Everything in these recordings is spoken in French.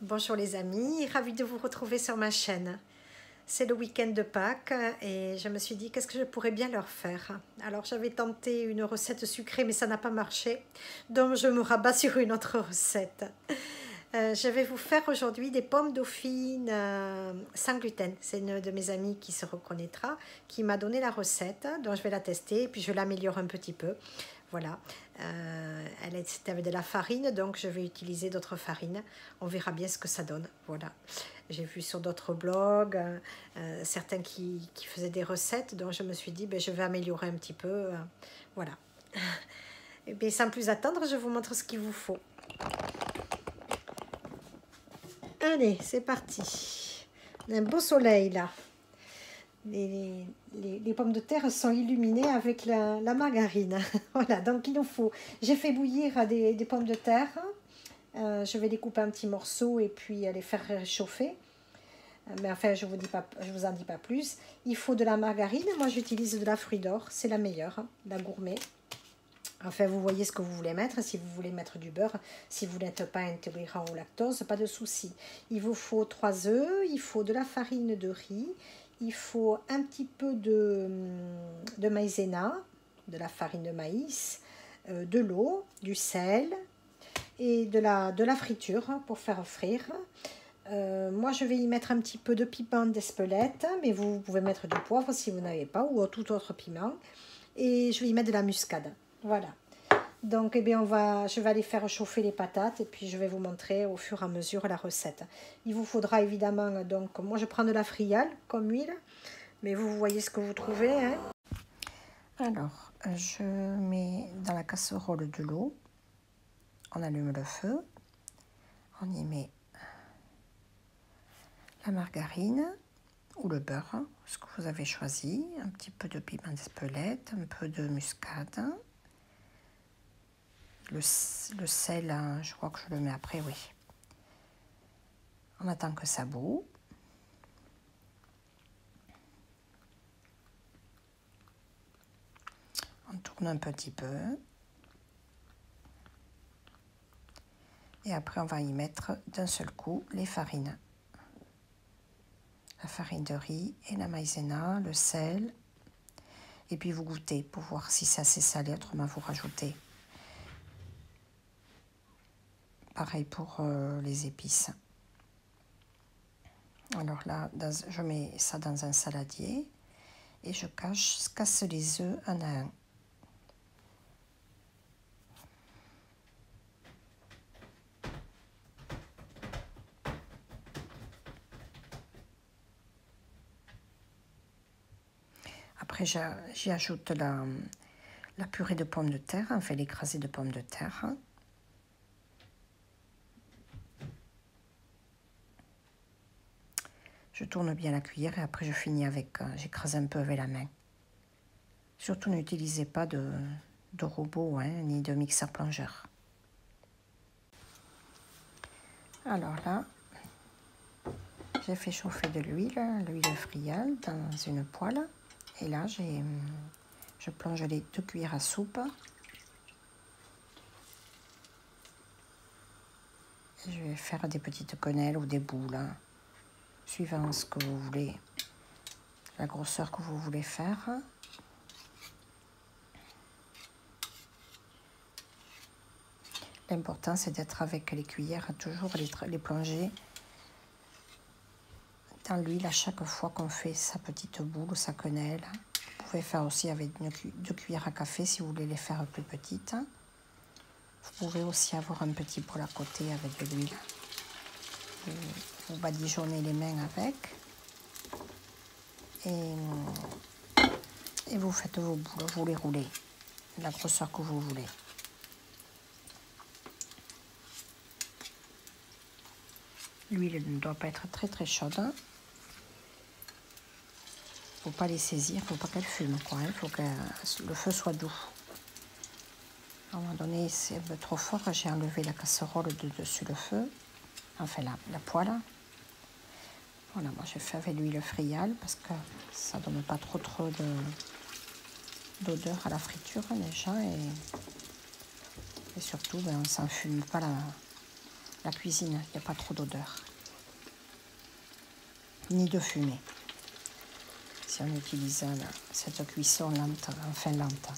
Bonjour les amis, ravie de vous retrouver sur ma chaîne. C'est le week-end de Pâques et je me suis dit qu'est-ce que je pourrais bien leur faire. Alors j'avais tenté une recette sucrée mais ça n'a pas marché, donc je me rabats sur une autre recette. Je vais vous faire aujourd'hui des pommes dauphines sans gluten. C'est une de mes amies qui se reconnaîtra, qui m'a donné la recette, donc je vais la tester et puis je l'améliore un petit peu. Voilà, c'était avec de la farine, donc je vais utiliser d'autres farines. On verra bien ce que ça donne. Voilà, j'ai vu sur d'autres blogs, certains qui faisaient des recettes, donc je me suis dit, ben, je vais améliorer un petit peu. Voilà. Et bien, sans plus attendre, je vous montre ce qu'il vous faut. Allez, c'est parti. Un beau soleil là. Les pommes de terre sont illuminées avec la margarine. Voilà, donc il nous faut. J'ai fait bouillir des pommes de terre. Je vais les couper en petits morceaux et puis les faire réchauffer. Mais enfin, je vous en dis pas plus. Il faut de la margarine. Moi, j'utilise de la Fruit d'Or. C'est la meilleure, la gourmet. Enfin, vous voyez ce que vous voulez mettre. Si vous voulez mettre du beurre, si vous n'êtes pas intolérant au lactose, pas de souci. Il vous faut 3 œufs, il faut de la farine de riz, il faut un petit peu de maïzena, de la farine de maïs, de l'eau, du sel et de la friture pour faire frire. Moi, je vais y mettre un petit peu de piment d'Espelette, mais vous pouvez mettre du poivre si vous n'avez pas, ou tout autre piment. Et je vais y mettre de la muscade. Voilà. Donc, eh bien, je vais aller faire chauffer les patates et puis je vais vous montrer au fur et à mesure la recette. Il vous faudra évidemment, donc, moi je prends de la friale comme huile, mais vous voyez ce que vous trouvez. Hein. Alors, je mets dans la casserole de l'eau, on allume le feu, on y met la margarine ou le beurre, ce que vous avez choisi, un petit peu de piment d'Espelette, un peu de muscade. Le sel, je crois que je le mets après, oui. On attend que ça bout. On tourne un petit peu. Et après, on va y mettre d'un seul coup les farines. La farine de riz et la maïzena, le sel. Et puis vous goûtez pour voir si c'est assez salé, autrement vous rajoutez. Pareil pour les épices. Alors là, je mets ça dans un saladier et je casse les œufs un à un. Après, j'y ajoute la purée de pommes de terre, enfin l'écrasé de pommes de terre. Je tourne bien la cuillère et après je finis avec, j'écrase un peu avec la main. Surtout n'utilisez pas de robot hein, ni de mixeur plongeur. Alors là, j'ai fait chauffer de l'huile friale dans une poêle. Et là, je plonge les 2 cuillères à soupe. Et je vais faire des petites quenelles ou des boules, hein, suivant ce que vous voulez, la grosseur que vous voulez faire. L'important, c'est d'être avec les cuillères, toujours les plonger dans l'huile à chaque fois qu'on fait sa petite boule ou sa quenelle. Vous pouvez faire aussi avec 2 cuillères à café si vous voulez les faire plus petites. Vous pouvez aussi avoir un petit bol à côté avec de l'huile. Vous badigeonnez les mains avec. Et vous faites vos boules, vous les roulez, la grosseur que vous voulez. L'huile ne doit pas être très très chaude. Il ne faut pas les saisir, il ne faut pas qu'elle fume. Il faut que le feu soit doux. À un moment donné, c'est un peu trop fort. J'ai enlevé la casserole de dessus le feu. Enfin, la poêle. Voilà, moi j'ai fait avec l'huile friale parce que ça ne donne pas trop d'odeur à la friture déjà. Et surtout, on ne s'enfume pas la cuisine, il n'y a pas trop d'odeur, ni de fumée. Si on utilise cette cuisson lente, enfin lente,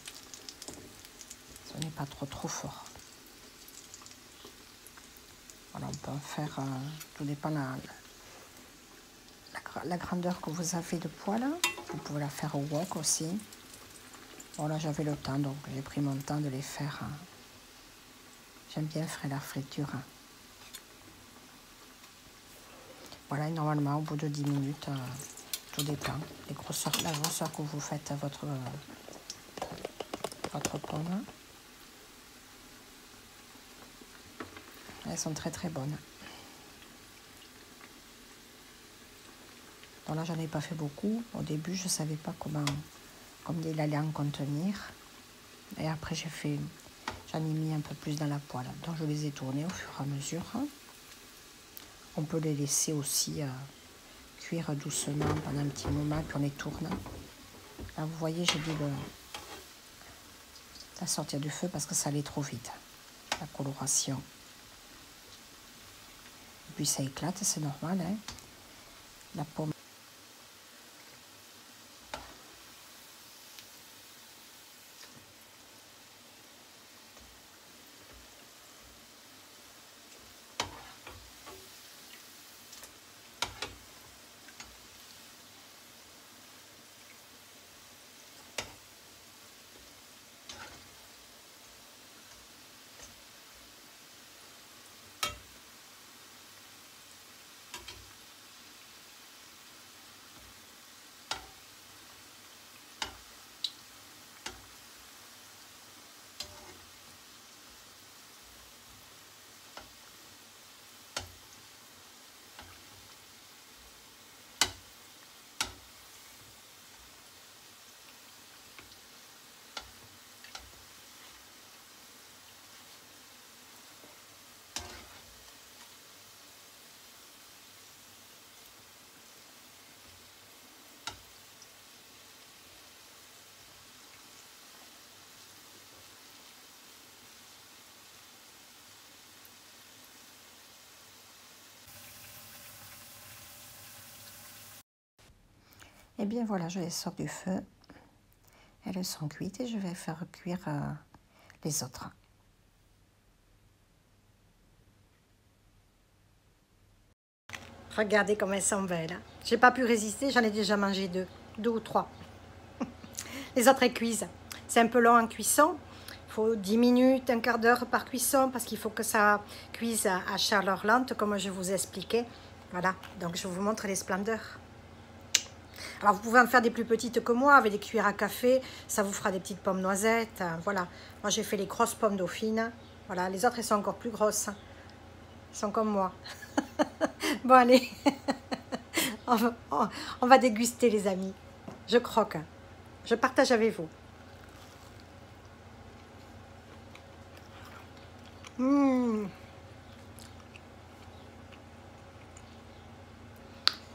ce n'est pas trop fort. Voilà, on peut en faire, tout dépend la grandeur que vous avez de poêle. Vous pouvez la faire au wok aussi. Voilà, j'avais le temps, donc j'ai pris mon temps de les faire. J'aime bien faire la friture. Voilà, et normalement, au bout de 10 minutes, tout dépend. La grosseur que vous faites à votre pomme. Elles sont très bonnes. Bon, là, j'en ai pas fait beaucoup. Au début, je ne savais pas combien il allait en contenir. Et après, j'en ai mis un peu plus dans la poêle. Donc, je les ai tournés au fur et à mesure. On peut les laisser aussi cuire doucement pendant un petit moment, puis on les tourne. Là, vous voyez, j'ai dû la sortir du feu parce que ça allait trop vite, la coloration. Et puis, ça éclate, c'est normal, hein. La pomme. Et bien voilà, je les sors du feu. Elles sont cuites et je vais faire cuire les autres. Regardez comme elles sont belles. J'ai pas pu résister, j'en ai déjà mangé deux ou trois. Les autres elles cuisent. C'est un peu long en cuisson. Il faut 10 minutes, un quart d'heure par cuisson parce qu'il faut que ça cuise à chaleur lente comme je vous ai expliqué. Voilà, donc je vous montre les splendeurs. Alors vous pouvez en faire des plus petites que moi avec des cuillères à café, ça vous fera des petites pommes noisettes, voilà. Moi j'ai fait les grosses pommes dauphines, voilà, les autres elles sont encore plus grosses, elles sont comme moi. Bon allez, on va déguster les amis, je croque, je partage avec vous.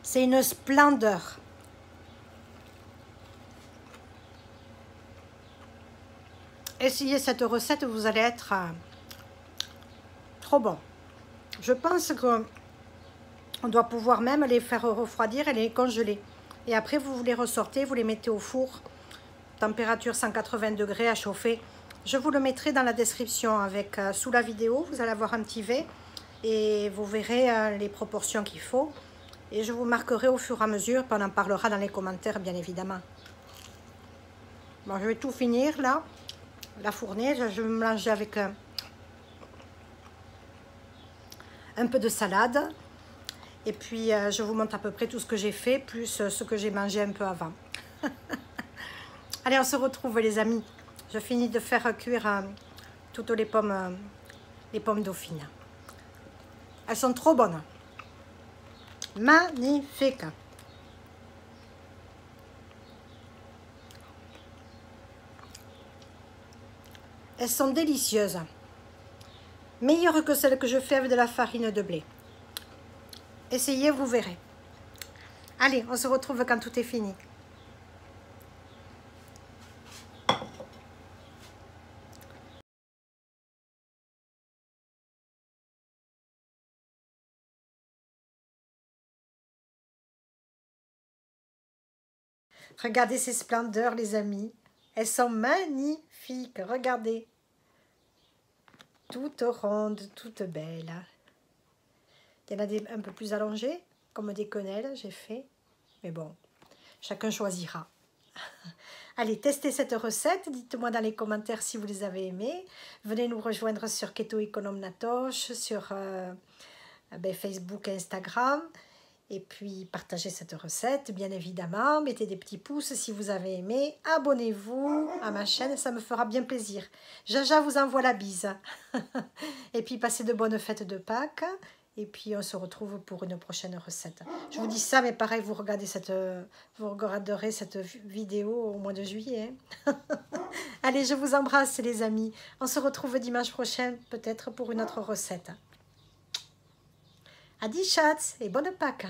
C'est une splendeur. Essayez cette recette, vous allez être trop bon. Je pense qu'on doit pouvoir même les faire refroidir et les congeler. Et après, vous les ressortez, vous les mettez au four, température 180 degrés à chauffer. Je vous le mettrai dans la description avec sous la vidéo, vous allez avoir un petit V et vous verrez les proportions qu'il faut. Et je vous marquerai au fur et à mesure, puis on en parlera dans les commentaires, bien évidemment. Bon, je vais tout finir là. La fournaise, je vais mélanger avec un peu de salade. Et puis, je vous montre à peu près tout ce que j'ai fait, plus ce que j'ai mangé un peu avant. Allez, on se retrouve les amis. Je finis de faire cuire toutes les pommes dauphines. Elles sont trop bonnes. Magnifiques. Elles sont délicieuses. Meilleures que celles que je fais avec de la farine de blé. Essayez, vous verrez. Allez, on se retrouve quand tout est fini. Regardez ces splendeurs, les amis. Elles sont magnifiques. Regardez. Toutes rondes, toutes belles. Il y en a des un peu plus allongées, comme des quenelles, j'ai fait. Mais bon, chacun choisira. Allez, testez cette recette. Dites-moi dans les commentaires si vous les avez aimées. Venez nous rejoindre sur Keto Econom Natoche, sur Facebook et Instagram. Et puis, partagez cette recette, bien évidemment. Mettez des petits pouces si vous avez aimé. Abonnez-vous à ma chaîne, ça me fera bien plaisir. Jaja vous envoie la bise. Et puis, passez de bonnes fêtes de Pâques. Et puis, on se retrouve pour une prochaine recette. Je vous dis ça, mais pareil, vous regarderez cette vidéo au mois de juillet. Allez, je vous embrasse, les amis. On se retrouve dimanche prochain, peut-être pour une autre recette. Adi chats et bonne Pâques!